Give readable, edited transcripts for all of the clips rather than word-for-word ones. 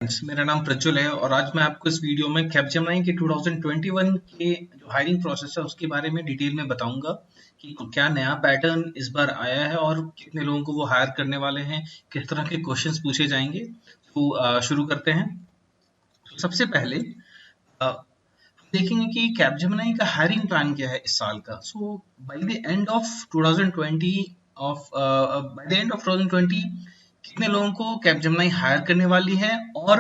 मेरा नाम प्रज्वल है और आज मैं आपको इस वीडियो में कैपजेमिनी के 2021 के जो हायरिंग प्रोसेस है उसके बारे में डिटेल में बताऊंगा कि क्या नया पैटर्न इस बार आया है और कितने लोगों को वो हायर करने वाले हैं, किस तरह के क्वेश्चंस पूछे जाएंगे। तो शुरू करते हैं। तो सबसे पहले हम देखेंगे कि कैपजेमिनी का हायरिंग प्लान क्या है इस साल का। सो बाय द एंड ऑफ 2020 कितने लोगों को कैपजेमिनी हायर करने वाली है और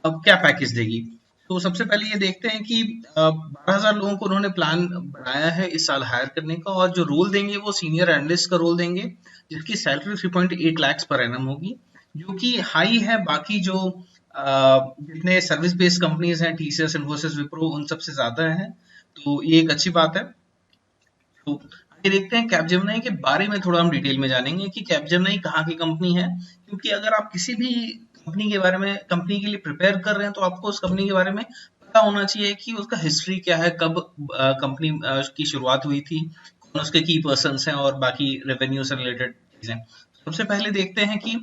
अब क्या पैकेज देगी। तो सबसे पहले ये देखते हैं कि 12,000 लोगों को उन्होंने प्लान बनाया है इस साल हायर करने का और जो रोल देंगे वो सीनियर एनालिस्ट का रोल देंगे जिसकी सैलरी 3.8 लाख पर एनम होगी, जो कि हाई है बाकी जो जितने सर्विस बेस्ड कंपनीज हैं टीसीएस, इन्फोसिस, विप्रो उन सबसे ज्यादा है। तो ये एक अच्छी बात है। तो आगे देखते हैं कैपजेमिनी के बारे में थोड़ा हम डिटेल में जानेंगे कि कैपजेमिनी कहाँ की कंपनी है, क्योंकि अगर आप किसी भी कंपनी के बारे में कंपनी के लिए प्रिपेयर कर रहे हैं तो आपको उस कंपनी के बारे में पता होना चाहिए कि उसका हिस्ट्री क्या है, कब कंपनी की शुरुआत हुई थी, कौन उसके की पर्सन्स हैं और बाकी रेवेन्यू से रिलेटेड चीजें। सबसे पहले देखते हैं कि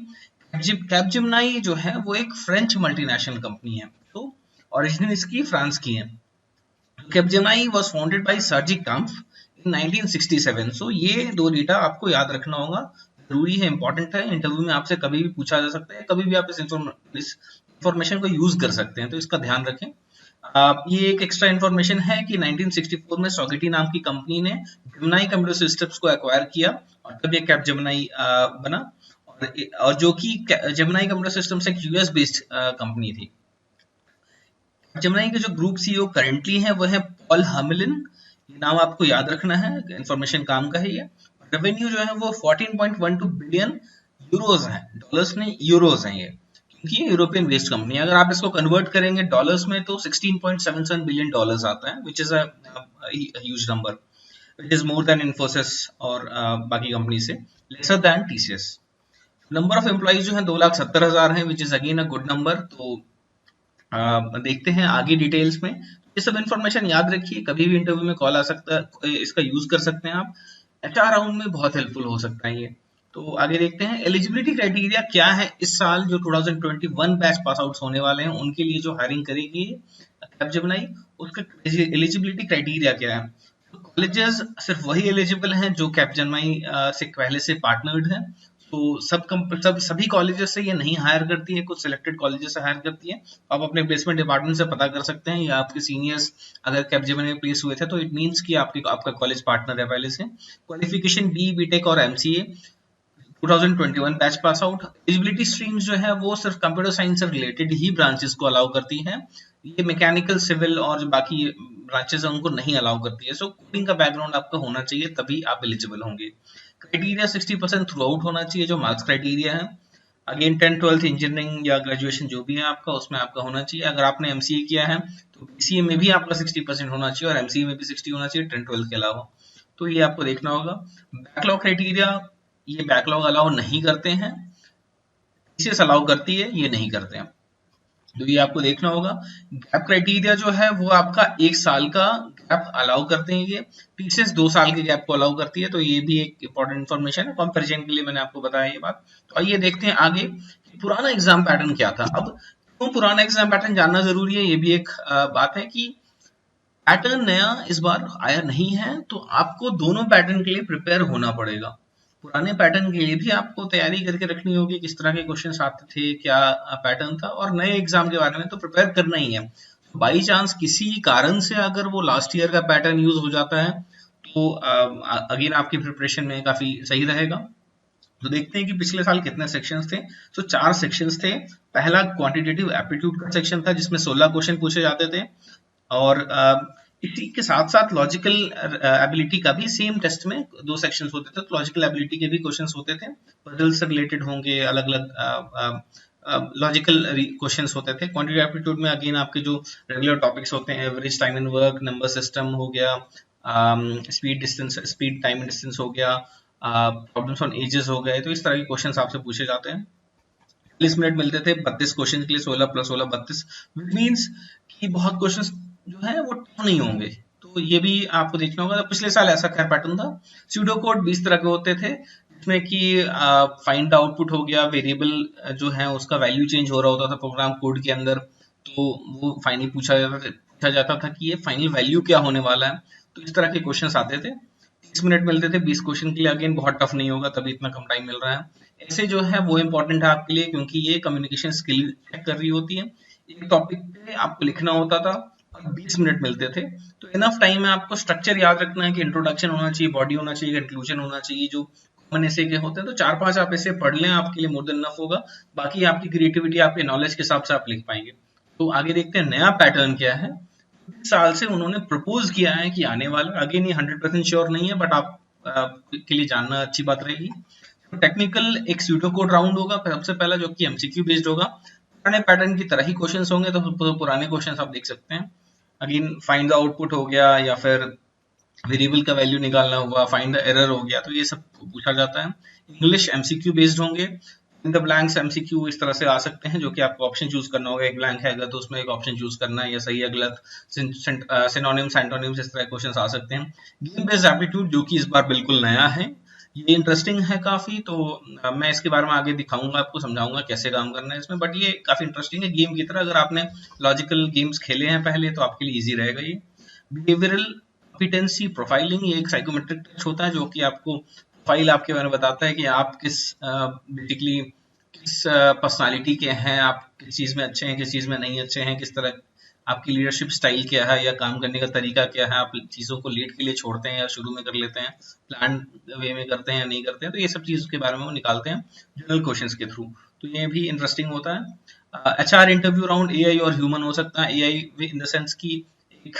कैपजेमिनी जो है वो एक फ्रेंच मल्टीनेशनल कंपनी है। तो ओरिजिनल इसकी फ्रांस की है। कैपजेमिनी वाज फाउंडेड बाय सर्जी काम्फ इन 1967। सो ये दो डेटा आपको याद रखना होगा, जरूरी है, इंपॉर्टेंट है। इंटरव्यू में आपसे कभी भी पूछा जा सकता है, कभी भी आप इस इंफॉर्मेशन को यूज कर सकते हैं, तो इसका ध्यान रखें। ये एक एक्स्ट्रा इन्फॉर्मेशन है कि 1964 में सॉगेटी नाम की कंपनी ने जेमिनी कंप्यूटर सिस्टम्स को एक्वायर किया और तब ये कैपजेमिनी बना। और जो कि जेमिनी कंप्यूटर सिस्टम्स एक यूएस बेस्ड कंपनी थी। जेमिनी के जो ग्रुप सीईओ करंटली हैं वो है पॉल हमिलिन। ये नाम आपको याद रखना है, इंफॉर्मेशन काम का है ये। रेवेन्यू जो है वो 14.12 बिलियन यूरोज है, डॉलर्स नहीं यूरोज हैं ये, क्योंकि ये यूरोपियन बेस्ड कंपनी है। अगर आप इसको कन्वर्ट करेंगे डॉलर्स में तो 16.77 बिलियन डॉलर्स आता है, which is a huge number, which is more than Infosys और बाकी कंपनी से, lesser than TCS. Number of employees जो है 2,70,000 है, which is again a good number. तो देखते हैं आगे डिटेल्स में। ये सब इन्फॉर्मेशन याद रखिए, कभी भी इंटरव्यू में कॉल आ सकता है, इसका यूज कर सकते हैं आप। एचआर राउंड में बहुत हेल्पफुल हो सकता है ये। तो आगे देखते हैं एलिजिबिलिटी क्राइटेरिया क्या है इस साल जो 2021 बैच पास आउट होने वाले हैं उनके लिए जो हायरिंग करेगी कैपजेमिनी, उसका एलिजिबिलिटी क्राइटेरिया क्या है। तो कॉलेजेस सिर्फ वही एलिजिबल हैं जो कैपजेमिनी से पहले से पार्टनर्ड हैं। तो सभी कॉलेजेस से ये नहीं हायर करती है, कुछ सिलेक्टेड कॉलेजेस से हायर करती है। आप अपने प्लेसमेंट डिपार्टमेंट से पता कर सकते हैं या आपके सीनियर्स अगर कैपजेमिनी में प्लेस हुए थे तो इट मींस कि आपका कॉलेज पार्टनर है पहले से। क्वालिफिकेशन बी, बीटेक और MCA 2021 batch pass out. Eligibility streams जो है वो सिर्फ कंप्यूटर साइंस से रिलेटेड ही ब्रांचेस को अलाउ करती हैं, ये मैकेनिकल, सिविल और जो बाकी ब्रांचेस हैं उनको नहीं अलाउ करती है। सो कोडिंग का बैकग्राउंड आपका होना चाहिए तभी आप एलिजिबल होंगे। क्राइटेरिया 60% थ्रू आउट होना चाहिए जो मार्क्स क्राइटेरिया है। अगेन 10th 12th इंजीनियरिंग या ग्रेजुएशन जो भी है आपका उसमें आपका होना चाहिए। अगर आपने एमसीए किया है तो बीसीए में भी आपका 60% होना चाहिए और एमसीए में भी 60 होना चाहिए 10th 12th के अलावा। तो ये आपको देखना होगा। बैकलॉग क्राइटेरिया, ये बैकलॉग अलाउ नहीं करते हैं, टीसीएस अलाउ करती है, ये नहीं करते हैं, तो ये आपको देखना होगा। गैप क्राइटेरिया जो है वो आपका 1 साल का गैप अलाउ करते हैं, ये टीसीएस 2 साल के गैप को अलाउ करती है। तो ये भी एक इंपॉर्टेंट इन्फॉर्मेशन है, कंपैरिजन के लिए मैंने आपको बताया ये बात। तो आइए देखते हैं आगे पुराना एग्जाम पैटर्न क्या था। अब क्यों पुराना एग्जाम पैटर्न जानना जरूरी है, ये भी एक बात है कि पैटर्न नया इस बार आया नहीं है, तो आपको दोनों पैटर्न के लिए प्रिपेयर होना पड़ेगा। पुराने पैटर्न के लिए भी आपको तैयारी करके रखनी होगी, किस तरह के क्वेश्चंस आते थे, क्या पैटर्न था, और नए एग्जाम के बारे में तो प्रिपेयर करना ही है। बाई चांस किसी कारण से अगर वो लास्ट ईयर का पैटर्न यूज हो जाता है तो अगेन आपकी प्रिपरेशन में काफी सही रहेगा। तो देखते हैं कि पिछले साल कितने सेक्शंस थे। तो 4 सेक्शंस थे। पहला क्वांटिटेटिव एप्टीट्यूड का सेक्शन था जिसमें 16 क्वेश्चन पूछे जाते थे और इसी के साथ साथ लॉजिकल एबिलिटी का भी सेम टेस्ट में 2 सेक्शंस होते थे। तो लॉजिकल एबिलिटी के भी क्वेश्चंस होते थे, पजल से रिलेटेड होंगे, अलग अलग लॉजिकल क्वेश्चंस होते थे। क्वांटिटेटिव एप्टीट्यूड में अगेन आपके जो रेगुलर टॉपिक्स होते हैं, average time in work, number system हो गया, speed distance, speed time distance हो गया, प्रॉब्लम्स ऑन एजेस हो गए। तो इस तरह के क्वेश्चंस आपसे पूछे जाते हैं। 40 मिनट मिलते थे 32 क्वेश्चन के लिए, 16 + 16 32, मीन्स कि बहुत क्वेश्चंस जो है वो टफ नहीं होंगे। तो ये भी आपको देखना होगा। तो पिछले साल ऐसा क्या पैटर्न था, स्यूडो कोड 20 तरह के होते थे इसमें कि फाइंड आउटपुट हो गया, वेरिएबल जो है उसका वैल्यू चेंज हो रहा होता था प्रोग्राम कोड के अंदर, तो वो फाइनली पूछा जाता था कि ये फाइनल वैल्यू क्या होने वाला है। तो इस तरह के क्वेश्चंस आते थे। 30 मिनट मिलते थे 20 क्वेश्चन के लिए। अगेन बहुत टफ नहीं होगा, तभी इतना कम टाइम मिल रहा है। ऐसे जो है वो इम्पोर्टेंट है आपके लिए, क्योंकि ये कम्युनिकेशन स्किल चेक कर रही होती है। एक टॉपिक पे आपको लिखना होता था और 20 मिनट मिलते थे। तो इनफ टाइम है आपको स्ट्रक्चर याद रखना है कि इंट्रोडक्शन होना चाहिए, बॉडी होना चाहिए, कंक्लूजन होना चाहिए। जो कॉमन ऐसे के होते हैं तो 4-5 आप ऐसे पढ़ लें, आपके लिए मोर देन इनफ होगा। बाकी आपकी क्रिएटिविटी, आपके नॉलेज के हिसाब से आप लिख पाएंगे। तो आगे देखते हैं नया पैटर्न क्या है। इस साल से उन्होंने प्रपोज किया है कि आने वाला, अगेन ये 100% श्योर नहीं है, बट आप के लिए जानना अच्छी बात रहेगी। टेक्निकल एक स्यूडो कोड राउंड होगा सबसे पहला, जो कि एमसीक्यू बेस्ड होगा। पुराने पैटर्न की तरह ही क्वेश्चंस होंगे, तो पुराने क्वेश्चंस आप देख सकते हैं। अगेन फाइंड द आउटपुट हो गया, या फिर वेरिएबल का वैल्यू निकालना हुआ, फाइंड द एरर हो गया, तो ये सब पूछा जाता है। इंग्लिश एमसीक्यू बेस्ड होंगे। इन द ब्लैंक्स एमसीक्यू इस तरह से आ सकते हैं, जो कि आपको ऑप्शन चूज करना होगा। एक ब्लैंक है तो उसमें एक ऑप्शन चूज करना है, या सही है गलत, सिनोनिम्स एंटोनिम्स, इस तरह क्वेश्चंस आ सकते हैं। गेम बेस्ड एप्टीट्यूड, जो कि इस बार बिल्कुल नया है, ये इंटरेस्टिंग है काफी। तो मैं इसके बारे में आगे दिखाऊंगा, आपको समझाऊंगा कैसे काम करना है इसमें, बट ये काफी इंटरेस्टिंग है गेम की तरह। अगर आपने लॉजिकल गेम्स खेले हैं पहले तो आपके लिए इजी रहेगा ये। बिहेवियरल कॉम्पिटेंसी प्रोफाइलिंग, ये एक साइकोमेट्रिक टेस्ट होता है, जो कि आपको प्रोफाइल आपके बारे में बताता है कि आप किस बेसिकली किस पर्सनालिटी के हैं, आप किस चीज में अच्छे हैं, किस चीज में नहीं अच्छे हैं, किस तरह आपकी लीडरशिप स्टाइल क्या है, या काम करने का तरीका क्या है, आप चीजों को लीड के लिए छोड़ते हैं या शुरू में कर लेते हैं, प्लान वे में करते हैं या नहीं करते हैं। तो ये सब चीज के बारे में वो निकालते हैं जनरल क्वेश्चंस के थ्रू। तो ये भी इंटरेस्टिंग होता है। एचआर इंटरव्यू राउंड, एआई और ह्यूमन हो सकता है। एआई इन द सेंस की एक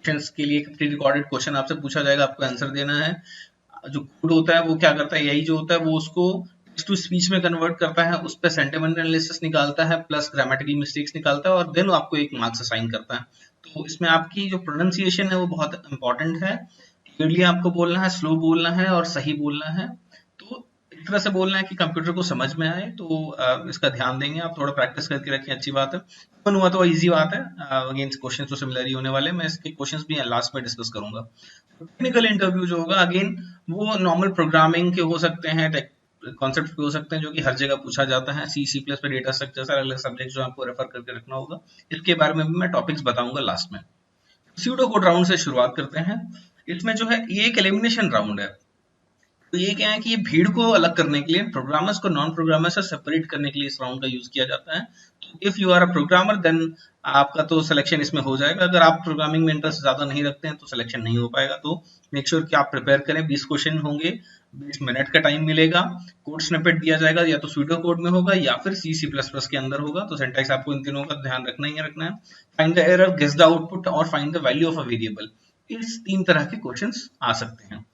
क्वेश्चंस के लिए प्री रिकॉर्डेड क्वेश्चन आपसे पूछा जाएगा, आपको आंसर देना है। जो कोड होता है वो क्या करता है, यही जो होता है वो उसको टेक्स्ट टू स्पीच में कन्वर्ट करता है, उस पर सेंटिमेंट एनालिसिस निकालता है, प्लस ग्रामेटिकल मिस्टेक्स निकालता है, और देन आपको एक मार्क्स असाइन करता है। तो इसमें आपकी जो प्रोनाउंसिएशन है वो बहुत इंपॉर्टेंट है। क्लियरली आपको बोलना है, स्लो बोलना है और सही बोलना है। तो इस तरह से बोलना है कि कंप्यूटर को समझ में आए। तो इसका ध्यान देंगे आप, थोड़ा प्रैक्टिस करके रखें, अच्छी बात है। ओपन हुआ तो इजी बात है। अगेन क्वेश्चन तो सिमिलर ही होने वाले, मैं इसके क्वेश्चंस भी लास्ट में डिस्कस करूंगा। टेक्निकल इंटरव्यू जो होगा, अगेन वो नॉर्मल प्रोग्रामिंग के हो सकते हैं, कॉन्सेप्ट पे हो सकते हैं, जो कि हर जगह पूछा जाता है। सी प्लस पे डेटा स्ट्रक्चर, अलग अलग सब्जेक्ट जो आपको रेफर करके रखना होगा। इसके बारे में भी मैं टॉपिक्स बताऊंगा लास्ट में। स्यूडो कोड राउंड से शुरुआत करते हैं। इसमें जो है ये एक एलिमिनेशन राउंड है। तो ये क्या है कि ये भीड़ को अलग करने के लिए, प्रोग्रामर्स को नॉन प्रोग्रामर से सेपरेट करने के लिए इस राउंड का यूज किया जाता है। तो if you are a programmer then आपका तो सिलेक्शन इसमें हो जाएगा। अगर आप प्रोग्रामिंग में इंटरेस्ट ज्यादा नहीं रखते हैं तो सिलेक्शन नहीं हो पाएगा। तो मेक श्योर कि आप प्रिपेयर करें। 20 क्वेश्चन होंगे, 20 मिनट का टाइम मिलेगा। कोड स्निपेट दिया जाएगा, या तो स्यूडो कोड में होगा या फिर सी प्लस प्लस के अंदर होगा। तो सिंटैक्स आपको इन तीनों का ध्यान रखना ही रखना है। Find the error, guess the output और find the value of a variable, इस 3 तरह के क्वेश्चंस आ सकते हैं।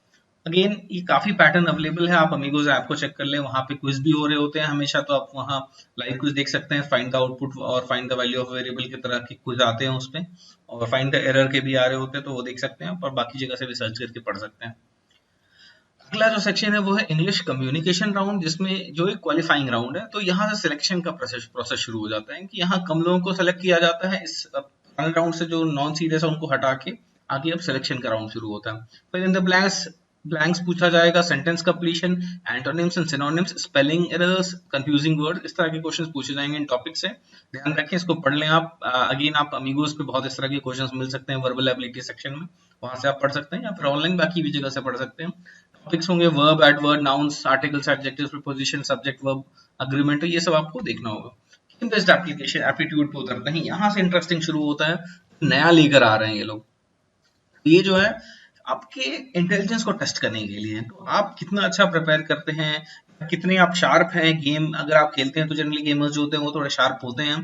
अगेन ये काफी पैटर्न अवेलेबल है, आप अमीगोज ऐप को चेक कर लें, वहां पे क्विज भी हो रहे होते हैं हमेशा। तो आप वहां लाइव क्विज देख सकते हैं। फाइंड द आउटपुट और find the value of variable की तरह के क्विज आते हैं उस पे, और फाइंड द एरर के भी आ रहे होते हैं, तो वो देख सकते हैं, और बाकी जगह से भी सर्च करके पढ़ सकते हैं। अगला जो सेक्शन है वो है इंग्लिश कम्युनिकेशन राउंड, जिसमें जो एक क्वालिफाइंग राउंड है। तो यहाँ से सिलेक्शन का प्रोसेस शुरू हो जाता है कि यहाँ कम लोगों को सेलेक्ट किया जाता है। इस पुराने राउंड से जो नॉन सीरियस है उनको हटा के आगे अब सिलेक्शन का राउंड शुरू होता है। फिर इन द ब्लैंक्स पूछा जाएगा, sentence completion, antonyms and synonyms, spelling errors, confusing word, इस तरह के क्वेश्चंस पूछे जाएंगे इन टॉपिक से। ध्यान रखें, इसको पढ़ लें आप। अगेन आप अमीगोस पे बहुत इस तरह के क्वेश्चंस मिल सकते हैं वर्बल एबिलिटी सेक्शन में, वहां से आप पढ़ सकते हैं, या फिर ऑनलाइन बाकी भी जगह से पढ़ सकते हैं। टॉपिक्स होंगे verb, adverb, nouns, articles, adjectives, preposition, subject, verb, agreement, ये सब आपको देखना होगा। गेम बेस्ड एप्लीकेशन एप्टीट्यूड पे उतरते हैं। यहाँ से इंटरेस्टिंग शुरू होता है, नया लेकर आ रहे हैं ये लोग। ये जो है आपके इंटेलिजेंस को टेस्ट करने के लिए, तो आप कितना अच्छा प्रिपेयर करते हैं, कितने आप शार्प हैं। गेम अगर आप खेलते हैं तो जनरली गेमर्स जो होते हैं वो थोड़े शार्प होते हैं,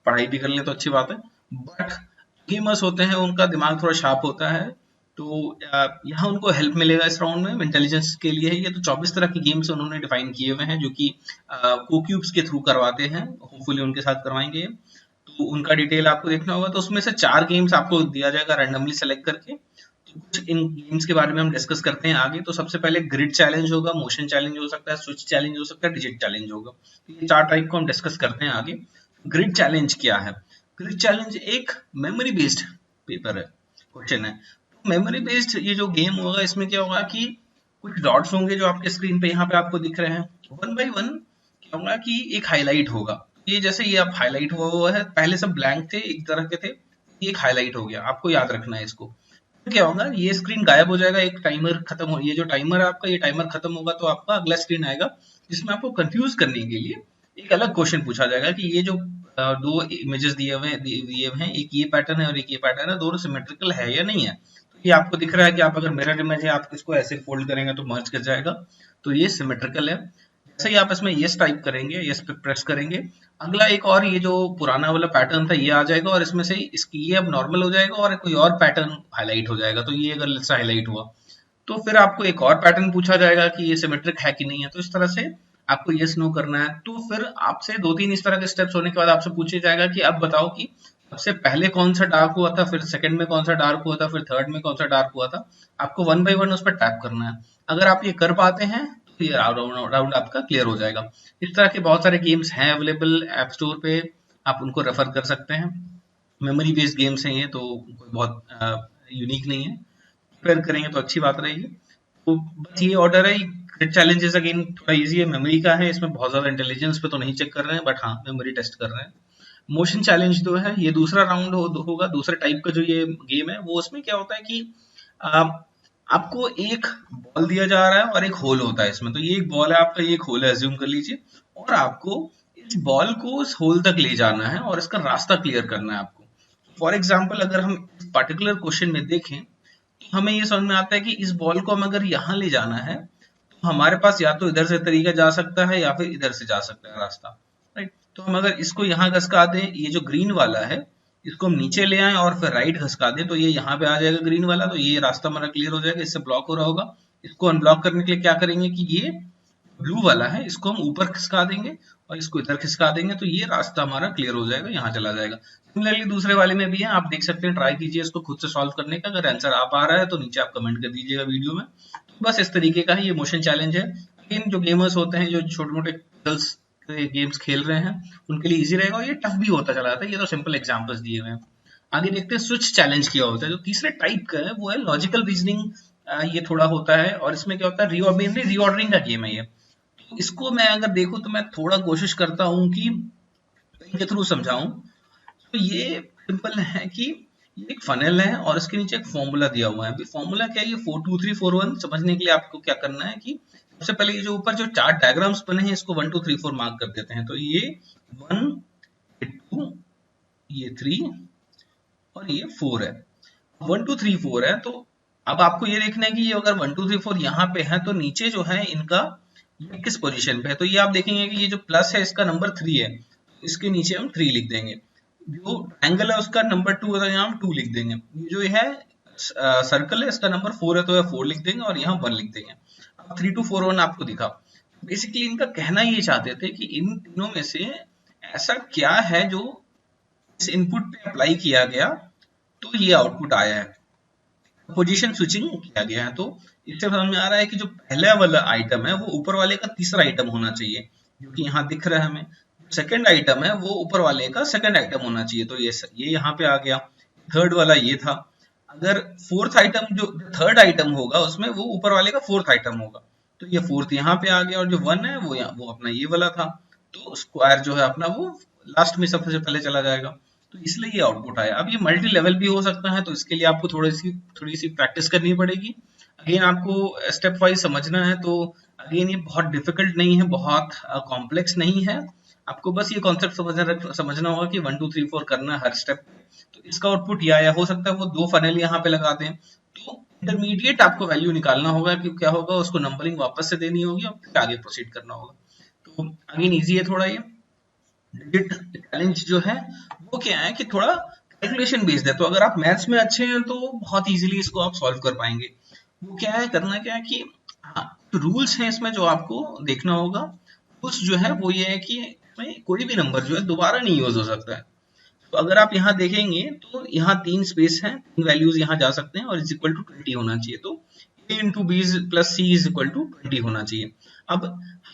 पढ़ाई भी कर लें तो अच्छी बात है, बट गेमर्स होते हैं उनका दिमाग थोड़ा शार्प होता है। तो यहाँ उनको हेल्प मिलेगा इस राउंड में इंटेलिजेंस के लिए। ये तो 24 तरह के गेम्स उन्होंने डिफाइन किए हुए हैं, जो कि कोक्यूब्स के थ्रू करवाते हैं, होपफुली उनके साथ करवाएंगे। तो उनका डिटेल आपको देखना होगा। तो उसमें से 4 गेम्स आपको दिया जाएगा रैंडमली सेलेक्ट करके। तो कुछ इन गेम्स के बारे में हम डिस्कस करते हैं आगे। तो सबसे पहले ग्रिड चैलेंज होगा, मोशन चैलेंज हो सकता है, स्विच चैलेंज हो सकता है, डिजिट चैलेंज होगा। तो ये 4 टाइप को हम डिस्कस करते हैं आगे। ग्रिड चैलेंज क्या है? ग्रिड चैलेंज एक मेमोरी बेस्ड पेपर है, क्वेश्चन है। मेमोरी बेस्ड ये जो गेम होगा, इसमें क्या होगा कि कुछ डॉट्स होंगे जो आपके स्क्रीन पे यहाँ पे आपको दिख रहे हैं। वन बाय वन क्या होगा कि एक हाईलाइट होगा। ये जैसे ये अब हाईलाइट हुआ है, पहले सब ब्लैंक थे एक तरह के थे, ये एक हाईलाइट हो गया, आपको याद रखना है इसको। फिर क्या होगा, ये स्क्रीन गायब हो जाएगा, एक टाइमर खत्म हो, ये जो टाइमर है आपका, ये टाइमर खत्म होगा तो आपका अगला स्क्रीन आएगा जिसमें आपको कंफ्यूज करने के लिए एक अलग क्वेश्चन पूछा जाएगा कि ये जो दो इमेजेस दिए हुए हैं, एक ये पैटर्न है और एक ये पैटर्न है, दोनों सिमेट्रिकल है या नहीं है। तो ये आपको दिख रहा है कि आप अगर मिरर इमेज है, आप इसको ऐसे फोल्ड करेंगे तो मर्ज कर जाएगा, तो ये सिमेट्रिकल है। जैसे ही आप इसमें यस टाइप करेंगे, यस पे प्रेस करेंगे, अगला एक और ये जो पुराना वाला पैटर्न था ये आ जाएगा और इसमें से इसकी ये अब नॉर्मल हो जाएगा और कोई और पैटर्न हाईलाइट हो जाएगा। तो ये अगर जैसा हाईलाइट हुआ तो फिर आपको एक और पैटर्न पूछा जाएगा कि ये सिमेट्रिक है कि नहीं है। तो इस तरह से आपको यस नो करना है। तो फिर आपसे 2-3 इस तरह के स्टेप्स होने के बाद आपसे पूछा जाएगा कि अब बताओ कि सबसे पहले कौन सा डार्क हुआ था, फिर सेकंड में कौन सा डार्क हुआ था, फिर थर्ड में कौन सा डार्क हुआ था। आपको वन बाय वन उस पर टैप करना है। अगर आप ये कर पाते हैं तो ये राउंड आपका क्लियर हो जाएगा। इस तरह के बहुत सारे गेम्स हैं अवेलेबल ऐप स्टोर पे, आप उनको रेफर कर सकते हैं। मेमोरी बेस्ड गेम्स हैं ये, तो कोई बहुत यूनिक नहीं है। प्रिपेयर करेंगे तो अच्छी बात रहेगी। तो बस ये ऑर्डर है। ग्रिड चैलेंजेस अगेन थोड़ा इजी है, मेमोरी का है, इसमें बहुत ज्यादा इंटेलिजेंस पे तो नहीं चेक कर रहे हैं, बट हाँ मेमोरी टेस्ट कर रहे हैं। मोशन चैलेंज जो है ये दूसरा राउंड होगा, दूसरे टाइप का जो ये गेम है वो, उसमें क्या होता है कि आ, आपको एक बॉल दिया जा रहा है और एक होल होता है इसमें। तो ये एक बॉल है आपका, ये एक होल है, एज्यूम कर लीजिए, और आपको इस बॉल को उस होल तक ले जाना है और इसका रास्ता क्लियर करना है आपको। फॉर एग्जाम्पल अगर हम इस पर्टिकुलर क्वेश्चन में देखें तो हमें ये समझ में आता है कि इस बॉल को हम अगर यहाँ ले जाना है तो हमारे पास या तो इधर से तरीका जा सकता है या फिर इधर से जा सकता है रास्ता, राइट। तो हम अगर इसको यहाँ घसका दें, ये जो ग्रीन वाला है इसको हम नीचे ले आए और फिर राइट घसका दें, तो ये यहाँ पे आ जाएगा ग्रीन वाला, तो ये रास्ता हमारा क्लियर हो जाएगा, इससे ब्लॉक हो रहा होगा। इसको अनब्लॉक करने के लिए क्या करेंगे कि ये ब्लू वाला है इसको हम ऊपर खिसका देंगे और इसको इधर खिसका देंगे, तो ये रास्ता हमारा क्लियर हो जाएगा, यहाँ चला जाएगा। सिमिलरली दूसरे वाले में भी है, आप देख सकते हैं, ट्राई कीजिए इसको खुद से सॉल्व करने का। अगर आंसर आ पा रहा है तो नीचे आप कमेंट कर दीजिएगा वीडियो में। बस इस तरीके का ही ये मोशन चैलेंज है। लेकिन जो गेमर्स होते हैं, जो छोटे मोटे गेम्स खेल रहे हैं, उनके लिए इजी रहेगा, और ये टफ भी होता चला जाता है। ये तो सिंपल एग्जांपल्स दिए हुए हैं। आगे देखते हैं स्विच चैलेंज क्या होता है। जो तीसरे टाइप का है वो है लॉजिकल रीजनिंग। ये थोड़ा होता है, और इसमें क्या होता है, रीऑर्डरिंग का गेम है ये। तो इसको मैं अगर देखूं तो मैं थोड़ा कोशिश करता हूं कि इनके थ्रू समझाऊं। तो ये सिंपल है कि ये एक फनेल है और इसके नीचे एक फॉर्मूला दिया हुआ है। अभी फॉर्मूला क्या है, ये 4 2 3 4 1 समझने के लिए आपको क्या करना है कि सबसे पहले ये जो ऊपर जो चार डायग्राम्स बने हैं इसको 1 2 3 4 मार्क कर देते हैं। तो ये 1, ये 2, ये 3 और ये 4 है। 1 2 3 4 है, तो अब आपको ये देखना है कि ये अगर 1 2 3 4 यहाँ पे है तो नीचे जो है इनका ये किस पोजीशन पे है। तो ये आप देखेंगे कि ये जो प्लस है इसका नंबर 3 है, इसके नीचे हम 3 लिख देंगे। जो एंगल है उसका नंबर 2 है तो यहाँ हम 2 लिख देंगे। ये जो है सर्कल है इसका नंबर 4 है तो 4 लिख देंगे और यहाँ 1 लिख देंगे। अब 3 2 4 1 आपको दिखा। बेसिकली इनका कहना ये चाहते थे कि इन तीनों में से ऐसा क्या है जो इस इनपुट पे अप्लाई किया गया तो ये आउटपुट आया है। पोजीशन स्विचिंग किया गया है। तो इससे समझ में आ रहा है कि जो पहला वाला आइटम है वो ऊपर वाले का तीसरा आइटम होना चाहिए, जो कि यहाँ दिख रहा है हमें। सेकंड आइटम है वो ऊपर वाले का सेकंड आइटम होना चाहिए, तो ये यहाँ पे आ गया। थर्ड वाला ये था। अगर फोर्थ आइटम, जो थर्ड आइटम होगा उसमें वो ऊपर वाले का फोर्थ आइटम होगा, तो ये फोर्थ यहाँ पे आ गया। और जो 1 है वो अपना ये वाला था, तो स्क्वायर जो है अपना वो लास्ट में सबसे पहले चला जाएगा। तो इसलिए ये आउटपुट आया। अब ये मल्टी लेवल भी हो सकता है, तो इसके लिए आपको थोड़ी सी प्रैक्टिस करनी पड़ेगी। अगेन आपको स्टेप वाइज समझना है। तो अगेन ये बहुत डिफिकल्ट नहीं है, बहुत कॉम्प्लेक्स नहीं है। आपको बस ये कॉन्सेप्ट समझना होगा कि 1 2 3 4 करना है हर स्टेप। तो इसका आउटपुट ये आया। हो सकता है वो 2 फनेल यहाँ पे लगा दें, तो इंटरमीडिएट आपको वैल्यू निकालना होगा कि क्या होगा, उसको नंबरिंग वापस से देनी होगी और फिर आगे प्रोसीड करना होगा। तो अगेन ईजी है थोड़ा। ये डिजिट चैलेंज जो है वो क्या है कि थोड़ा कैलकुलेशन बेस्ड है। तो अगर आप मैथ्स में अच्छे हैं तो बहुत इजीली इसको आप सॉल्व कर पाएंगे। वो क्या है, करना क्या है कि तो रूल्स हैं इसमें जो आपको देखना होगा। रूल्स जो है वो ये है कि इसमें कोई भी नंबर जो है दोबारा नहीं यूज हो सकता है। तो अगर आप यहाँ देखेंगे तो यहाँ 3 स्पेस हैं, 3 वैल्यूज यहाँ जा सकते हैं और इज इक्वल टू 20 होना चाहिए। तो a into B plus C is equal to 20 होना चाहिए। अब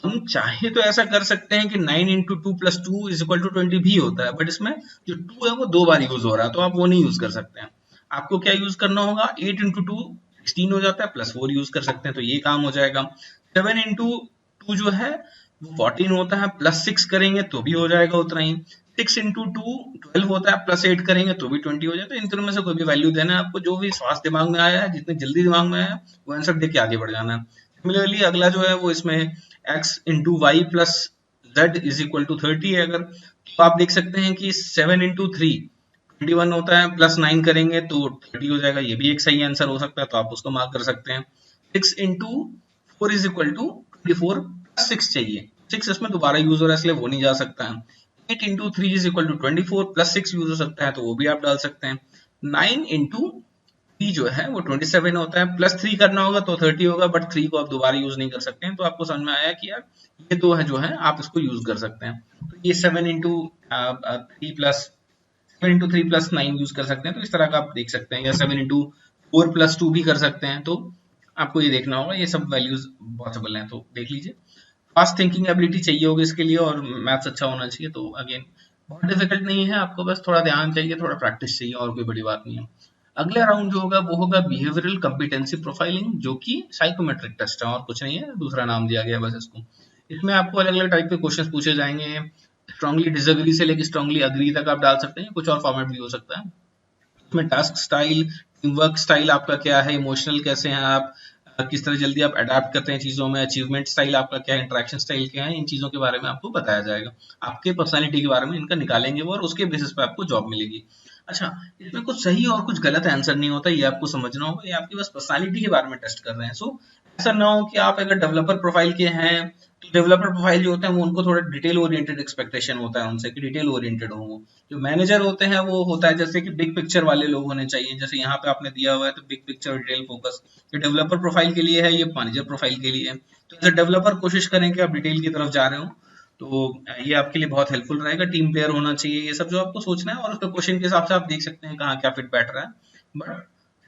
हम चाहे तो ऐसा कर सकते हैं कि 9 into 2 plus 2 is equal to 20 भी होता है, बट इसमें जो 2 है वो 2 बार यूज हो रहा है, तो आप वो नहीं यूज कर सकते हैं। आपको क्या यूज करना होगा, 8 इंटू 2 16 हो जाता है, +4 यूज कर सकते हैं तो ये काम हो जाएगा। 7 into 2 जो है वो 14 होता है, +6 करेंगे तो भी हो जाएगा उतना ही। 6 into 2 12 होता है, +8 करेंगे तो भी 20 हो जाता है। इन तीनों में से कोई भी वैल्यू देना है आपको, जो भी फास्ट दिमाग में आया है, जितने जल्दी दिमाग में आया है, वो आंसर देके आगे बढ़ जाना है। सिमिलरली अगला जो है वो इसमें x into y + z = 30 है अगर, तो आप देख सकते हैं कि 7 into 3 21 होता है, +9 करेंगे तो 30 हो जाएगा, ये भी एक सही आंसर हो सकता है तो आप उसको मार्क कर सकते हैं। 6 into 4 = 24 +6 चाहिए, 6 इसमें दोबारा यूज हो रहा है इसलिए वो नहीं जा सकता है। 8 into 3 = 24 +6 यूज हो सकता है तो वो भी आप डाल सकते हैं। 9 into 3 जो है वो 27 होता है, +3 करना होगा तो 30 होगा, बट 3 को आप दोबारा यूज नहीं कर सकते हैं, तो आपको समझ में आया कि यार ये दो है जो है आप इसको यूज कर सकते हैं। तो ये 7 into 3 यूज कर सकते हैं, तो इस तरह का आप देख सकते हैं, या 7 into 4 + 2 भी कर सकते हैं। तो आपको ये देखना होगा, ये सब वैल्यूज पॉसिबल हैं, तो देख लीजिए। फास्ट थिंकिंग एबिलिटी चाहिए होगी इसके लिए, और मैथ्स अच्छा होना चाहिए। तो अगेन बहुत डिफिकल्ट नहीं है, आपको बस थोड़ा ध्यान चाहिए, थोड़ा प्रैक्टिस चाहिए, और कोई बड़ी बात नहीं है। अगला राउंड जो होगा वो होगा बिहेवियरल कॉम्पिटेंसी प्रोफाइलिंग, जो कि साइकोमेट्रिक टेस्ट है और कुछ नहीं है, दूसरा नाम दिया गया बस इसको। इसमें आपको अलग अलग टाइप के क्वेश्चन पूछे जाएंगे, स्ट्रांगली डिसएग्री से लेकर स्ट्रांगली अग्री तक आप डाल सकते हैं, कुछ और फॉर्मेट भी हो सकता है। इसमें task style, team work style आपका क्या है, इमोशनल कैसे हैं आप, किस तरह जल्दी आप अडेप्ट करते हैं चीजों में, अचीवमेंट स्टाइल आपका क्या है, इंटरेक्शन स्टाइल क्या है, इन चीजों के बारे में आपको बताया जाएगा। आपके पर्सनालिटी के बारे में इनका निकालेंगे वो, और उसके बेसिस पे आपको जॉब मिलेगी। अच्छा, इसमें कुछ सही और कुछ गलत आंसर नहीं होता, ये आपको समझना होगा, ये आपकी बस पर्सनालिटी के बारे में टेस्ट कर रहे हैं। सो ऐसा ना हो कि आप अगर डेवलपर प्रोफाइल के हैं, तो डेवलपर प्रोफाइल जो होते हैं वो उनको थोड़ा डिटेल ओरिएंटेड एक्सपेक्टेशन होता है उनसे, कि डिटेल ओरिएंटेड हो वो। जो मैनेजर होते हैं वो होता है जैसे कि बिग पिक्चर वाले लोग होने चाहिए, जैसे यहाँ पे आपने दिया हुआ है, तो बिग पिक्चर डिटेल फोकस। ये डेवलपर प्रोफाइल के लिए है, ये मैनेजर प्रोफाइल के लिए है। तो एज डेवलपर कोशिश करें कि आप डिटेल की तरफ जा रहे हो, तो ये आपके लिए बहुत हेल्पफुल रहेगा। टीम प्लेयर होना चाहिए, ये सब जो आपको सोचना है, और उसके क्वेश्चन के हिसाब से आप देख सकते हैं कहाँ क्या फिट बैठ रहा है। बट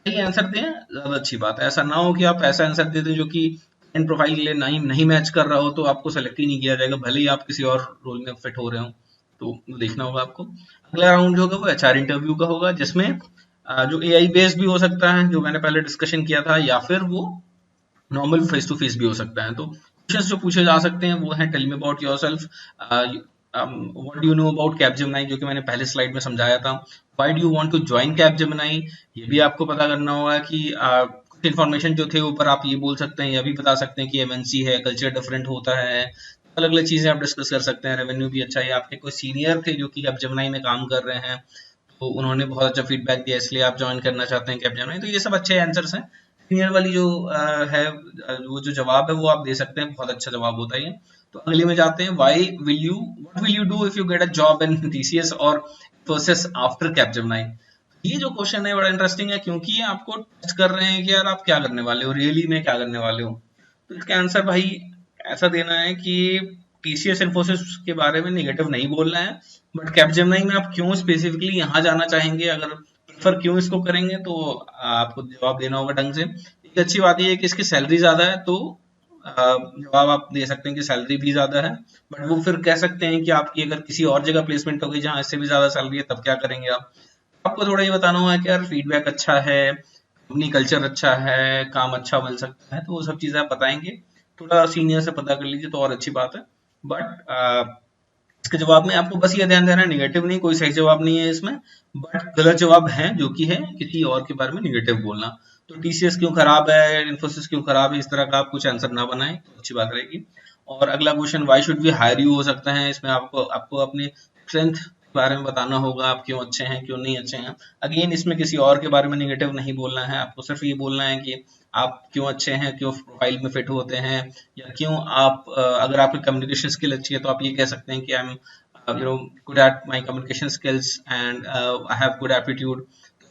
सही आंसर दें, ज्यादा अच्छी बात है। ऐसा ना हो कि आप ऐसा आंसर दे दें जो कि एंड प्रोफाइल के लिए नहीं नहीं मैच कर रहा हो, तो आपको सेलेक्ट ही नहीं किया जाएगा, भले ही आप किसी और रोल में फिट हो रहे हो। तो देखना होगा आपको। अगला राउंड जो होगा वो एचआर इंटरव्यू का होगा, जिसमें जो एआई बेस्ड भी हो सकता है, जो मैंने पहले डिस्कशन किया था, या फिर वो नॉर्मल फेस टू फेस भी हो सकता है। तो क्वेश्चंस जो पूछे जा सकते हैं वो हैं, tell me about yourself, what do you know about Capgemini, जो कि मैंने पहले स्लाइड में समझाया था। Why do you want to join Capgemini, ये भी आपको पता करना होगा कि कुछ इन्फॉर्मेशन जो थे ऊपर आप ये बोल सकते हैं, या भी बता सकते हैं कि एमएनसी है, कल्चर डिफरेंट होता है, अलग अलग चीजें आप डिस्कस कर सकते हैं। रेवेन्यू भी अच्छा है, आपके कोई सीनियर थे जो कि कैपजेमिनी में काम कर रहे हैं, तो उन्होंने बहुत अच्छा फीडबैक दिया, इसलिए आप ज्वाइन करना चाहते हैं कैपजेमिनी। तो ये सब अच्छे आंसर्स हैं। सीनियर वाली जो है, वो जो जवाब है वो आप दे सकते हैं, बहुत अच्छा जवाब होता है ये। तो अगले में जाते हैं, what will you do if you get a job in TCS और प्रोसेस आफ्टर कैपजेमिनी। ये जो क्वेश्चन है बड़ा इंटरेस्टिंग है, क्योंकि ये आपको टेस्ट कर रहे हैं कि यार आप क्या करने वाले हो, रियली में क्या करने वाले हो। तो इसका आंसर भाई ऐसा देना है कि टीसीएस इन्फोसिस के बारे में निगेटिव नहीं बोलना है, बट कैपजेमिनी में आप क्यों स्पेसिफिकली यहाँ जाना चाहेंगे, अगर प्रेफर क्यों इसको करेंगे, तो आपको जवाब देना होगा ढंग से। एक अच्छी बात ये है कि इसकी सैलरी ज्यादा है, तो जवाब आप दे सकते हैं कि सैलरी भी ज्यादा है, बट वो फिर कह सकते हैं कि आपकी अगर किसी और जगह प्लेसमेंट हो गई जहाँ इससे भी ज्यादा सैलरी है, तब क्या करेंगे आप। आपको थोड़ा ये बताना होगा कि यार फीडबैक अच्छा है, कंपनी कल्चर अच्छा है, काम अच्छा मिल सकता है, तो वो सब चीजें आप बताएंगे। थोड़ा सीनियर से पता कर लीजिए तो और अच्छी बात है। बट इसके जवाब में आपको बस ये ध्यान देना है, निगेटिव नहीं, कोई सही जवाब नहीं है इसमें, बट गलत जवाब है, जो कि है किसी और के बारे में निगेटिव बोलना। तो टीसीएस क्यों खराब है, इन्फोसिस क्यों खराब है, इस तरह का आप कुछ आंसर ना बनाएं तो अच्छी बात रहेगी। और अगला question, why should we hire you, हो सकता है इसमें आपको आपको अपनी स्ट्रेंथ के बारे में बताना होगा, आप क्यों अच्छे हैं क्यों नहीं अच्छे हैं। अगेन इसमें किसी और के बारे में निगेटिव नहीं बोलना है, आपको सिर्फ ये बोलना है कि आप क्यों अच्छे हैं, क्यों प्रोफाइल में फिट होते हैं, या क्यों आप अगर आपकी कम्युनिकेशन स्किल अच्छी है तो आप ये कह सकते हैं कि I am good at my communication skills and I have good aptitude।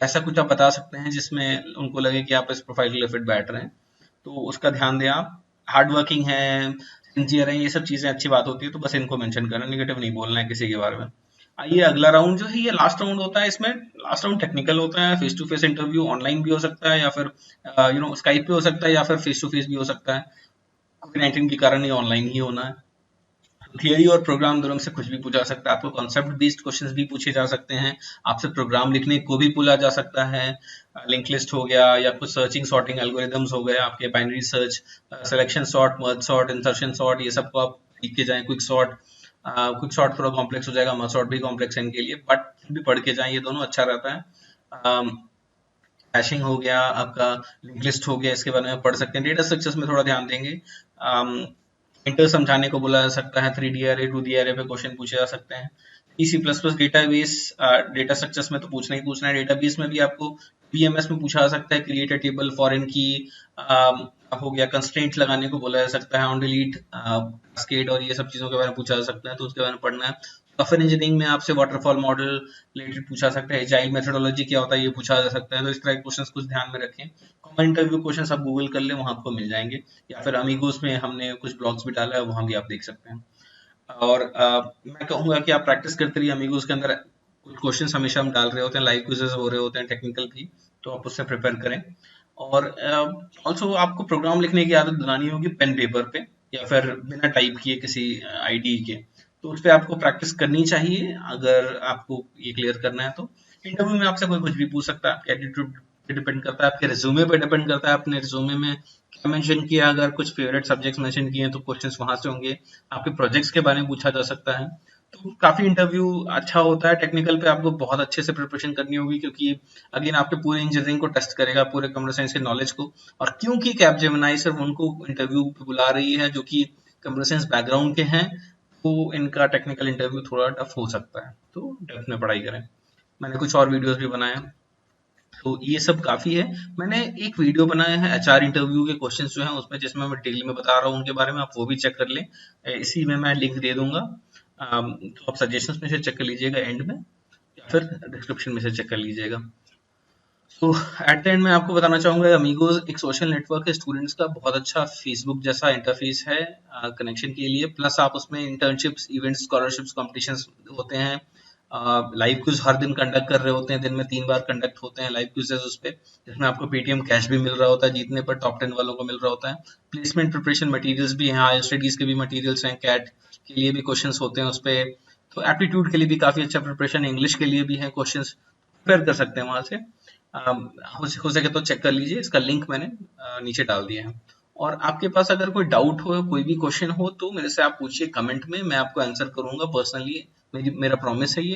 ऐसा कुछ आप बता सकते हैं जिसमें उनको लगे कि आप इस प्रोफाइल के लिए फिट बैठ रहे हैं, तो उसका ध्यान दें आप। हार्ड वर्किंग है, सिंसियर है, ये सब चीजें अच्छी बात होती है, तो बस इनको मेंशन करना, निगेटिव नहीं बोलना है किसी के बारे में। आइए अगला राउंड जो है ये लास्ट राउंड होता है। इसमें लास्ट राउंड टेक्निकल होता है, face to face interview online भी हो सकता है, या फिर स्काइप पे हो सकता है, या फिर फेस टू फेस भी हो सकता है। कोविड-19 के कारण ये ऑनलाइन ही होना है। थियरी और प्रोग्राम दोनों से कुछ भी पूछा जा सकता है। आपको कॉन्सेप्ट बेस्ड क्वेश्चंस भी पूछे जा सकते हैं, आपसे प्रोग्राम लिखने को भी बोला जा सकता है। लिंक लिस्ट हो गया या कुछ सर्चिंग सॉर्टिंग एल्गोरिदम्स हो गए, आपके binary search, selection sort, merge sort, insertion sort, ये सब को आप सीख के जाएं। क्विक सॉर्ट थोड़ा कॉम्प्लेक्स हो जाएगा, मर्ज सॉर्ट भी कॉम्प्लेक्स है इनके लिए, बट भी पढ़ के जाएं, ये दोनों अच्छा रहता है। हैशिंग हो गया आपका, लिंक लिस्ट हो गया, इसके बारे में पढ़ सकते हैं। डेटा स्ट्रक्चर्स में थोड़ा ध्यान देंगे। इंटर समझाने को बोला जा सकता है, 3D array 2D array पे क्वेश्चन पूछे जा सकते हैं। C++ डेटाबेस, डेटा स्ट्रक्चर्स में तो पूछना ही पूछना है। डेटाबेस में भी आपको VMS में पूछा जा सकता है, क्रिएट अ टेबल, फॉरेन की हो गया, कंस्ट्रेंट लगाने को बोला जा सकता है, ऑन डिलीट, कैस्केड और ये सब चीजों के बारे में पूछा जा सकता है, तो उसके बारे में पढ़ना है। सॉफ्टवेयर इंजीनियरिंग में आपसे वाटरफॉल मॉडल रिलेटेड पूछा जा सकता है, एजाइल मेथोडोलॉजी क्या होता है ये पूछा जा सकता है, तो इस तरह के क्वेश्चंस कुछ ध्यान में रखें। कॉमन इंटरव्यू क्वेश्चंस आप गूगल कर ले, वहां आपको मिल जाएंगे, या फिर अमीगोस में हमने कुछ ब्लॉग्स भी डाला है, वहां भी आप देख सकते हैं। और मैं कहूंगा कि आप प्रैक्टिस करते रहिए। अमीगोस के अंदर कुछ क्वेश्चंस हमेशा हम डाल रहे होते हैं, लाइव क्विजेस हो रहे होते हैं टेक्निकल भी, तो आप उससे प्रिपेयर करें। और ऑल्सो आपको प्रोग्राम लिखने की आदत बनानी होगी पेन पेपर पे, या फिर बिना टाइप किए किसी आईडी के, तो उस पर आपको प्रैक्टिस करनी चाहिए अगर आपको ये क्लियर करना है। तो इंटरव्यू में आपसे कोई कुछ भी पूछ सकता है, आपके एटीट्यूड पे डिपेंड करता है, आपके रिज्यूमे पे डिपेंड करता है, अपने रिज्यूमे में क्या मेंशन किया, अगर कुछ फेवरेट सब्जेक्ट्स मेंशन किए हैं तो क्वेश्चंस वहां से होंगे, आपके प्रोजेक्ट्स के बारे में पूछा जा सकता है। तो काफी इंटरव्यू अच्छा होता है। टेक्निकल पे आपको बहुत अच्छे से प्रिपरेशन करनी होगी, क्योंकि अगेन आपके पूरे इंजीनियरिंग को टेस्ट करेगा, पूरे कंप्यूटर साइंस के नॉलेज को। और क्योंकि कैपजेमिनाई सिर्फ उनको इंटरव्यू पे बुला रही है जो कि कंप्यूटर साइंस बैकग्राउंड के हैं, तो इनका टेक्निकल इंटरव्यू थोड़ा टफ हो सकता है, तो डेप्थ में पढ़ाई करें। मैंने कुछ और वीडियोस भी बनाए हैं, तो ये सब काफी है। मैंने एक वीडियो बनाया है HR इंटरव्यू के क्वेश्चंस जो हैं उसमें, जिसमें मैं डिटेल में बता रहा हूँ उनके बारे में, आप वो भी चेक कर लें। इसी में मैं लिंक दे दूंगा, तो आप सजेशंस में से चेक कर लीजिएगा एंड में, या फिर डिस्क्रिप्शन में से चेक कर लीजिएगा। तो एट द एंड मैं आपको बताना चाहूंगा, अमीगोस एक सोशल नेटवर्क है स्टूडेंट्स का, बहुत अच्छा फेसबुक जैसा इंटरफेस है कनेक्शन के लिए। प्लस आप उसमें इंटर्नशिप्स, इवेंट्स, स्कॉलरशिप्स, कॉम्पिटिशन्स होते हैं, लाइव क्विज हर दिन कंडक्ट कर रहे होते हैं, दिन में 3 बार कंडक्ट होते हैं लाइव क्विजेस उस पे, जिसमें आपको पेटीएम कैश भी मिल रहा होता है, जीतने पर टॉप 10 वालों को मिल रहा होता है। प्लेसमेंट प्रिपरेशन मटेरियल्स भी हैं, हायर स्टडीज के भी मटेरियल्स हैं, कैट के लिए भी क्वेश्चंस होते हैं उस पे। तो एप्टीट्यूड के लिए भी काफी अच्छा प्रिपरेशन, इंग्लिश के लिए भी है क्वेश्चंस, प्रिपेयर कर सकते हैं वहां से। हो सके तो चेक कर लीजिए, इसका लिंक मैंने नीचे डाल दिया है। और आपके पास अगर कोई डाउट हो, कोई भी क्वेश्चन हो, तो मेरे से आप पूछिए कमेंट में, मैं आपको आंसर करूंगा पर्सनली, मेरा प्रॉमिस है ये।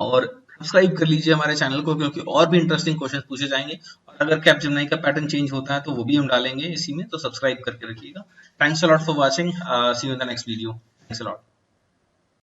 और सब्सक्राइब कर लीजिए हमारे चैनल को, क्योंकि और भी इंटरेस्टिंग क्वेश्चन पूछे जाएंगे। और अगर कैपजेमिनी का पैटर्न चेंज होता है तो वो भी हम डालेंगे इसी में, तो सब्सक्राइब करके रखिएगा। Thanks a lot for watching, see you in the next video. Thanks a lot.